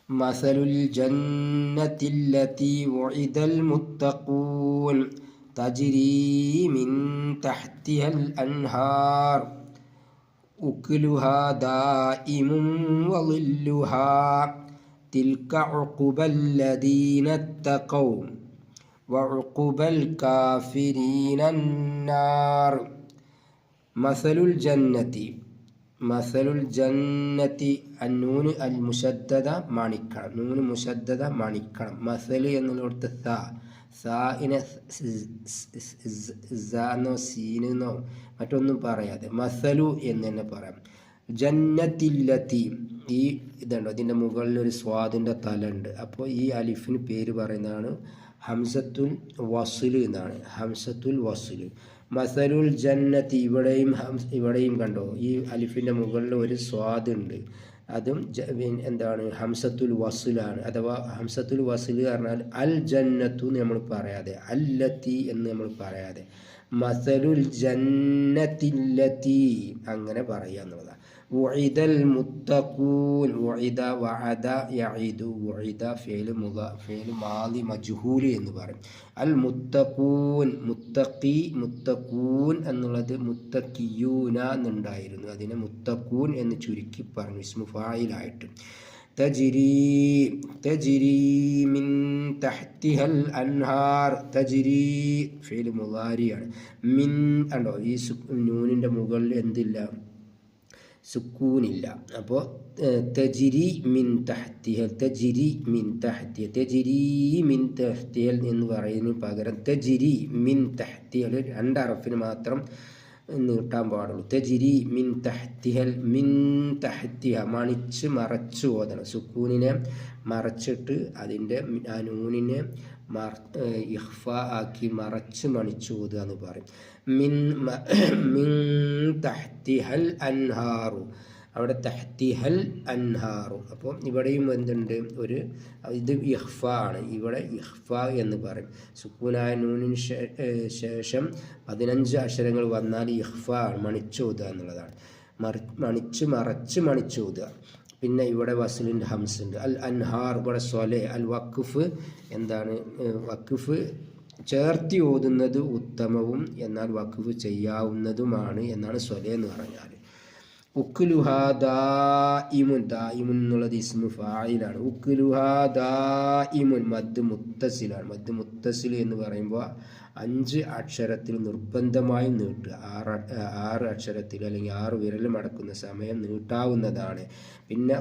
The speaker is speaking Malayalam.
മസലുൽ ജന്നത്തില്ലതി വഇദൽ മുത്തഖൂൻ തജ്രീ മിൻ തഹ്തിഹൽ അൻഹാർ ഉക്ലുഹാ ദായിമുൻ വളില്ലുഹാ തിൽക ഉഖുബല്ലദീന തഖൗ വഉഖുബൽ കാഫിരീനൻ നാർ. മസലുൽ ജന്നത്തി അന്നൂന് അൽ മുശദ്ദദ മാണിക്കണം, നൂന് മുശദ്ദദ മാണിക്കണം. മസല് എന്നുള്ളടത്ത് സാഇനെ എന്നോ സീനെന്നോ മറ്റൊന്നും പറയാതെ മസലു എന്ന് തന്നെ പറയാം. ജന്നത്തില്ലത്തി, ഈ ഇതുണ്ടോ ഇതിൻ്റെ മുകളിൽ ഒരു സ്വാദിൻ്റെ തലുണ്ട്. അപ്പോൾ ഈ അലിഫിന് പേര് പറയുന്നതാണ് ഹംസത്തുൽ വസ്ൽ എന്നാണ്. ഹംസത്തുൽ വസ്ൽ. മസലുൽ ജന്നത്തി, ഇവിടെയും കണ്ടോ ഈ അലിഫിൻ്റെ മുകളിൽ ഒരു സ്വാദുണ്ട്. അതും എന്താണ് ഹംസത്തുൽ വസ്ലാണ്. അഥവാ ഹംസത്തുൽ വസ്ൽ പറഞ്ഞാൽ അൽ ജന്നത്തു എന്ന് നമ്മൾ പറയാതെ, അല്ലത്തി എന്ന് നമ്മൾ പറയാതെ മസലുൽ ജന്നത്തില്ലത്തി അങ്ങനെ പറയുക എന്നുള്ളതാണ്. വഇദൽ മുത്തഖൂൻ, വഇദ വഅദ യഇദു, വഇദ ഫിഅൽ മാദി മജ്ഹൂൽ എന്ന് പറയും. അൽ മുത്തഖൂൻ, മുത്തഖൂൻ എന്നുള്ളത് മുത്തഖിയൂന എന്നുണ്ടായിരുന്നു. അതിനെ മുത്തഖൂൻ എന്ന് ചുരുക്കി പറഞ്ഞു ഇസ്മു ഫായിലായിട്ട്. തജ്രീ മിൻ തഹ്തിഹൽ അൻഹാർ, തജ്രീ ഫിഅൽ മുളാരിയാണ്. മിൻ കണ്ടോ ഈ നൂനിൻ്റെ മുകളിൽ എന്തില്ല, സുക്കൂനില്ല. അപ്പോൾ തജ്രീ മിൻ തഹ്തിഹൽ, തജ്രീ മിൻ തഹ്തിഹൽ, തജ്രീ മിൻ തഹ്തിഹൽ എന്ന് പറയുന്നതിന് പകരം തജ്രീ മിൻ തഹ്തിഹൽ രണ്ട് അറഫിന് മാത്രം നീട്ടാൻ പാടുള്ളൂ. തജ്രീ മിൻ തഹ്തിഹൽ, മിൻ തഹ്തിഹ മണിച്ച് മറച്ച് ഓതണം. സുക്കൂനിനെ മറച്ചിട്ട് അതിൻ്റെ ആ നൂനിനെ ഇഖ്ഫ ആക്കി മറച്ച് മണിച്ച് ഓതുക എന്ന് പറയും. മിൻ തഹ്തിഹൽ അൻഹാറു, അവിടെ തഹ്തിഹൽ അൻഹാറു. അപ്പോൾ ഇവിടെയും എന്തുണ്ട്, ഒരു ഇത് ഇഖ്ഫ ആണ്. ഇവിടെ ഇഖ്ഫ എന്ന് പറയും. സുക്കൂനായ നൂനിന് ശേഷം 15 അക്ഷരങ്ങൾ വന്നാൽ ഇഖ്ഫ ആണ്, മണിച്ചോതുക എന്നുള്ളതാണ്. മറച്ച് മണിച്ചോതുക. പിന്നെ ഇവിടെ വസ്ലിൻ്റെ ഹംസ് ഉണ്ട്. അൽ അൻഹാർ, ഇവിടെ സ്വലെ. അൽ വഖഫ് എന്താണ്, വഖഫ് ചേർത്തി ഓതുന്നത് ഉത്തമവും എന്നാൽ വഖഫ് ചെയ്യാവുന്നതുമാണ് എന്നാണ് സ്വലെ എന്ന് പറഞ്ഞാൽ. ഉക്ലുഹാ ദായിമുൻ, ദായിമുൻ എന്നുള്ളത് ഇസ്മു ഫായിലാണ്. ഉക്ലുഹാ ദായിമുൻ മദ് മുത്തസിലാണ്. മദ് മുത്തസിൽ എന്ന് പറയുമ്പോൾ 5 അക്ഷരത്തിൽ നിർബന്ധമായും നീട്ടുക. 6 അക്ഷരത്തിൽ അല്ലെങ്കിൽ 6 വിരൽ മടക്കുന്ന സമയം നീട്ടാവുന്നതാണ്. പിന്നെ